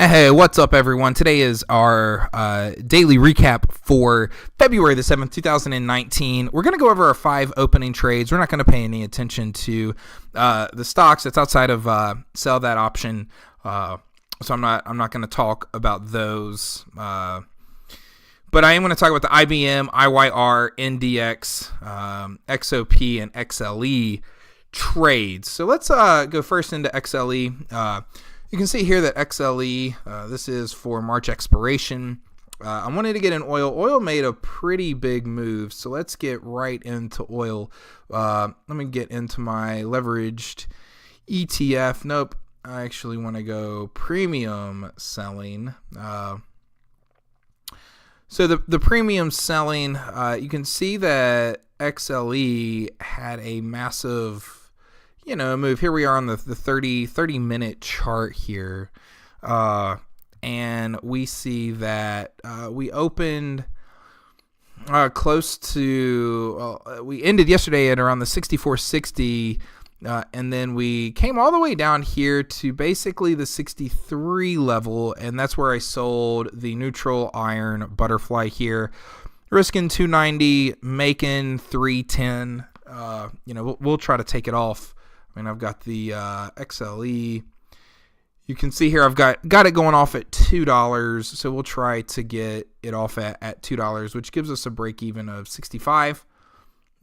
Hey, what's up, everyone? Today is our daily recap for February the 7th, 2019. We're going to go over our 5 opening trades. We're not going to pay any attention to the stocks. It's outside of sell that option, so I'm not going to talk about those. But I am going to talk about the IBM, IYR, NDX, XOP, and XLE trades. So let's go first into XLE. You can see here that XLE, this is for March expiration. I wanted to get in oil. Oil made a pretty big move, so let's get right into oil. Let me get into my leveraged ETF. Nope, I actually want to go premium selling. So the premium selling, you can see that XLE had a massive move. Here we are on the 30 minute chart here. And we see that we opened close to, we ended yesterday at around the 64.60, and then we came all the way down here to basically the 63 level, and that's where I sold the neutral iron butterfly here, risking 290, making 310. We'll try to take it off. I mean, I've got the XLE. You can see here I've got it going off at $2, so we'll try to get it off at $2, which gives us a break even of 65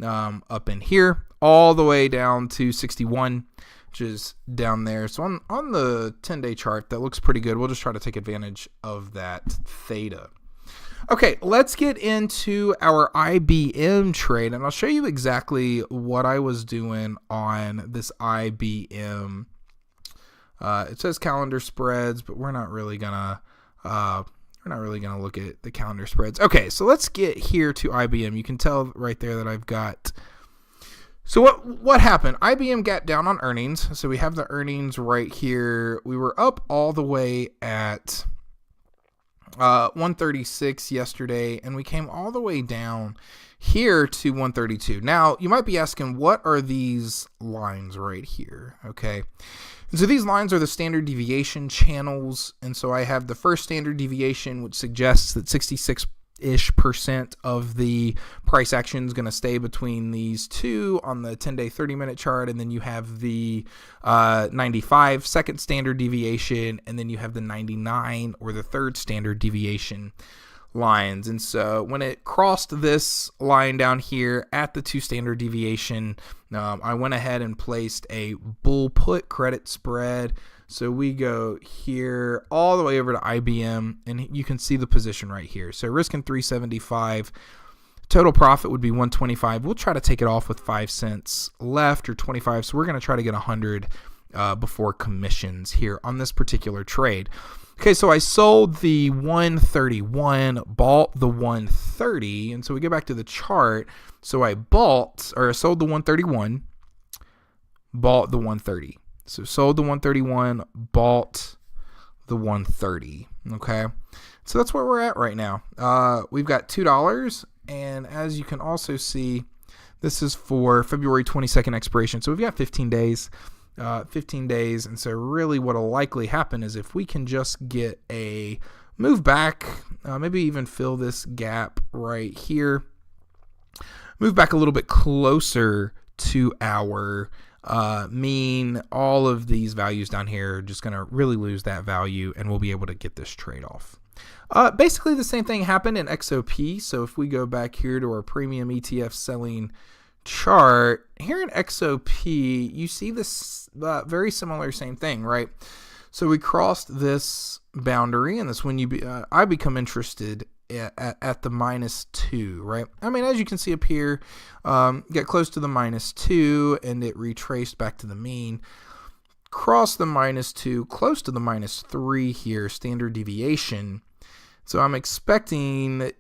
up in here, all the way down to 61, which is down there. So on the 10-day chart, that looks pretty good. We'll just try to take advantage of that theta. Okay, let's get into our IBM trade, and I'll show you exactly what I was doing on this IBM. It says calendar spreads, but we're not really gonna look at the calendar spreads. Okay, so let's get here to IBM. You can tell right there that I've got. So what happened? IBM got down on earnings. So we have the earnings right here. We were up all the way at 136 yesterday, and we came all the way down here to 132. Now, you might be asking, what are these lines right here? Okay. And so these lines are the standard deviation channels. And so I have the first standard deviation, which suggests that 66% of the price action is going to stay between these two on the 10-day, 30-minute chart. And then you have the 95 second standard deviation, and then you have the 99 or the third standard deviation lines. And so when it crossed this line down here at the 2 standard deviation, I went ahead and placed a bull put credit spread. So we go here all the way over to IBM, and you can see the position right here. So risking 375, total profit would be 125. We'll try to take it off with 5 cents left, or 25. So we're going to try to get 100 before commissions here on this particular trade. Okay, so I sold the 131, bought the 130, and so we go back to the chart. So I sold the 131, bought the 130. So sold the 131, bought the 130. Okay, so that's where we're at right now. We've got $2, and as you can also see, this is for February 22nd expiration. So we've got 15 days. 15 days, and so really what will likely happen is if we can just get a move back, maybe even fill this gap right here, move back a little bit closer to our mean, all of these values down here are just going to really lose that value, and we'll be able to get this trade off. Basically the same thing happened in XOP. So if we go back here to our premium ETF selling chart here in XOP, you see this very similar same thing, right? So we crossed this boundary, and that's when I become interested at the -2, right? I mean, as you can see up here, get close to the -2, and it retraced back to the mean. Cross the -2, close to the -3 here, standard deviation. So I'm expecting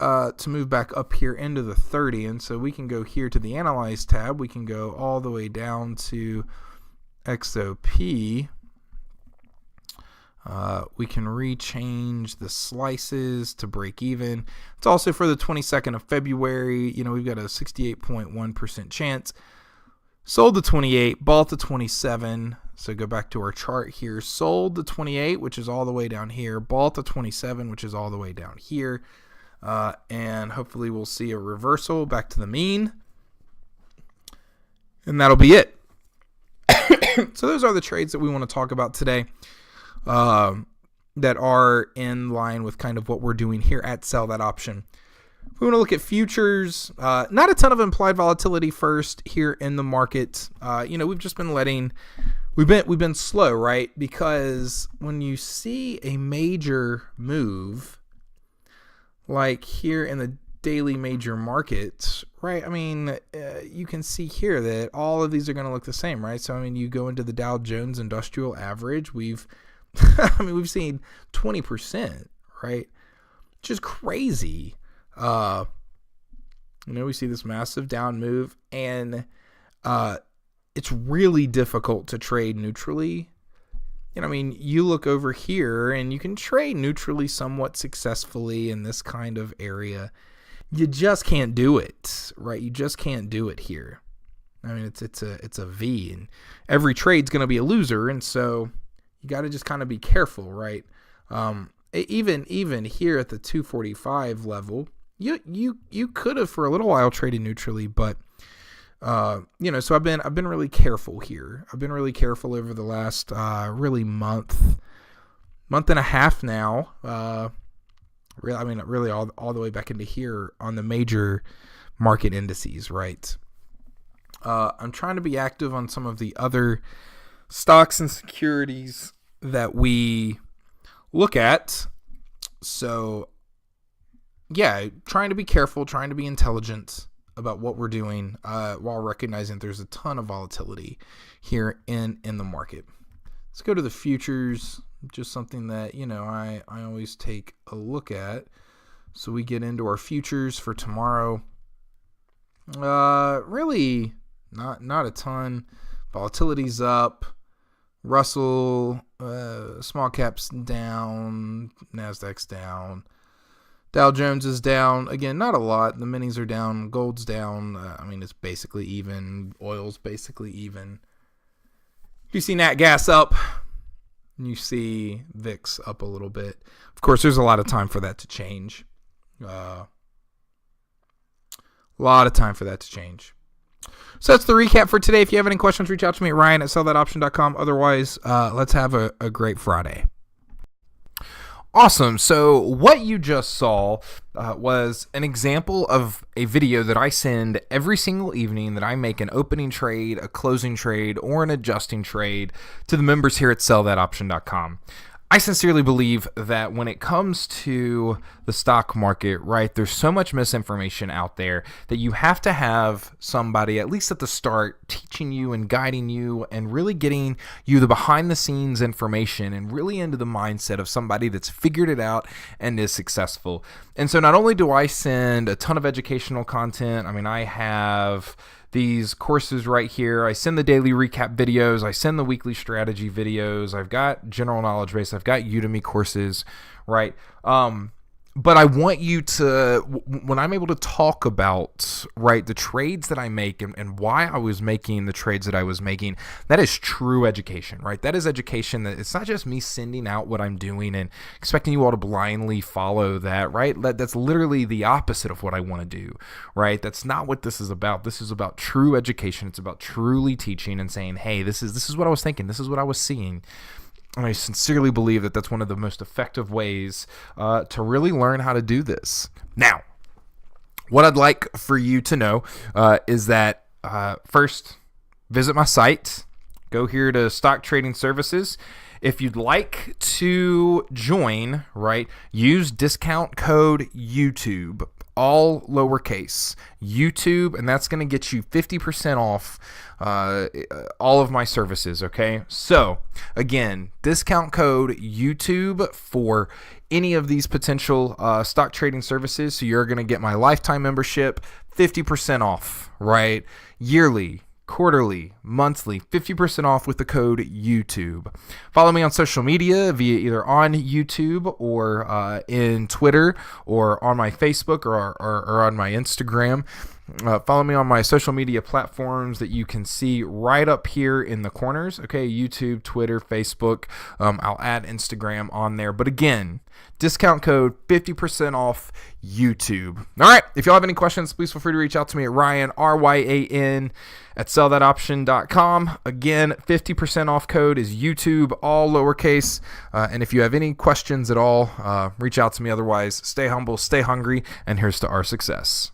to move back up here into the 30, and so we can go here to the Analyze tab. We can go all the way down to XOP. We can rechange the slices to break even. It's also for the 22nd of February. We've got a 68.1% chance. sold the 28, bought the 27. So go back to our chart here. Sold the 28, which is all the way down here. Bought the 27, which is all the way down here. And hopefully we'll see a reversal back to the mean. And that'll be it. So those are the trades that we want to talk about today that are in line with kind of what we're doing here at Sell That Option. We want to look at futures. Not a ton of implied volatility first here in the market. We've just been we've been slow, right? Because when you see a major move like here in the daily major markets, right? I mean, you can see here that all of these are going to look the same, right? So, I mean, you go into the Dow Jones Industrial Average, we've seen 20%, right? Which is crazy. We see this massive down move, and it's really difficult to trade neutrally. You look over here and you can trade neutrally somewhat successfully in this kind of area. You just can't do it, right? You just can't do it here. It's a V, and every trade's going to be a loser, and so you got to just kind of be careful, right? Even here at the 245 level, you could have for a little while traded neutrally, but so I've been really careful here. I've been really careful over the last really month and a half now. Really all the way back into here on the major market indices, right? I'm trying to be active on some of the other stocks and securities that we look at. So, yeah, trying to be careful, trying to be intelligent about what we're doing while recognizing there's a ton of volatility here in the market. Let's go to the futures. Just something that, I always take a look at. So we get into our futures for tomorrow. Really not a ton. Volatility's up. Russell, small caps down. Nasdaq's down. Dow Jones is down. Again, not a lot. The minis are down. Gold's down. It's basically even. Oil's basically even. You see nat gas up. You see VIX up a little bit. Of course, there's a lot of time for that to change. A lot of time for that to change. So that's the recap for today. If you have any questions, reach out to me at ryan@sellthatoption.com. Otherwise, let's have a great Friday. Awesome. So what you just saw was an example of a video that I send every single evening that I make an opening trade, a closing trade, or an adjusting trade to the members here at sellthatoption.com. I sincerely believe that when it comes to the stock market, right, there's so much misinformation out there that you have to have somebody, at least at the start, teaching you and guiding you and really getting you the behind the scenes information and really into the mindset of somebody that's figured it out and is successful. And so not only do I send a ton of educational content, I have these courses right here. I send the daily recap videos. I send the weekly strategy videos. I've got general knowledge base. I've got Udemy courses, right? But I want you to, when I'm able to talk about, right, the trades that I make and why I was making the trades that I was making, that is true education, right? That is education that it's not just me sending out what I'm doing and expecting you all to blindly follow that, right? That's literally the opposite of what I want to do, right? That's not what this is about. This is about true education. It's about truly teaching and saying, hey, this is what I was thinking. This is what I was seeing. And I sincerely believe that that's one of the most effective ways to really learn how to do this. Now, what I'd like for you to know is that first, visit my site. Go here to Stock Trading Services. If you'd like to join, right, use discount code YouTube, all lowercase, YouTube, and that's going to get you 50% off all of my services, okay? So, again, discount code YouTube for any of these potential stock trading services. So you're going to get my lifetime membership, 50% off, right? Yearly, quarterly, monthly, 50% off with the code YouTube. Follow me on social media via either on YouTube or in Twitter or on my Facebook or on my Instagram. Follow me on my social media platforms that you can see right up here in the corners. Okay, YouTube, Twitter, Facebook. I'll add Instagram on there. But again, discount code 50% off YouTube. All right, if y'all have any questions, please feel free to reach out to me at Ryan, RYAN, at sellthatoption.com. Again, 50% off code is YouTube, all lowercase. And if you have any questions at all, reach out to me. Otherwise, stay humble, stay hungry, and here's to our success.